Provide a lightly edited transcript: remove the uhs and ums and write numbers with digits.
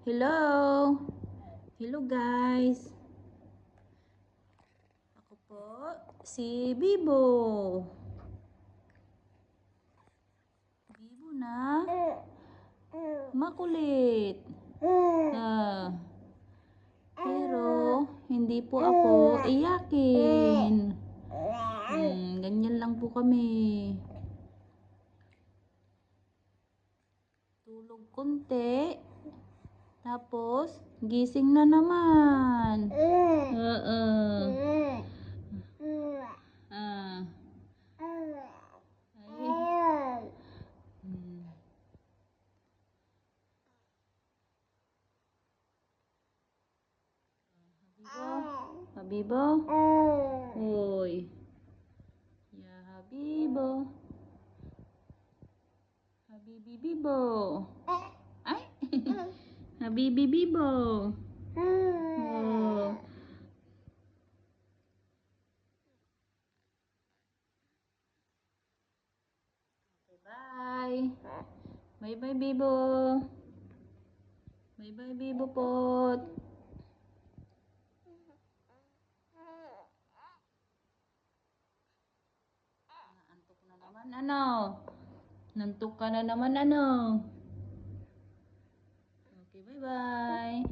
Hello! Hello guys! Ako po, si Bibo. Bibo na makulit. Pero, hindi po ako iyakin. Ganyan lang po kami. Tulog konti. Tapos, gising na naman. Habibo? Hoy. Ya Habibo. Habibi Bibo. Ay. Habibi Bibo. Oh. Okay, bye. Bye-bye Bibo. Bye-bye Bibo pot. Naantok na naman ano? Nantok ka na naman ano? Okay, bye-bye.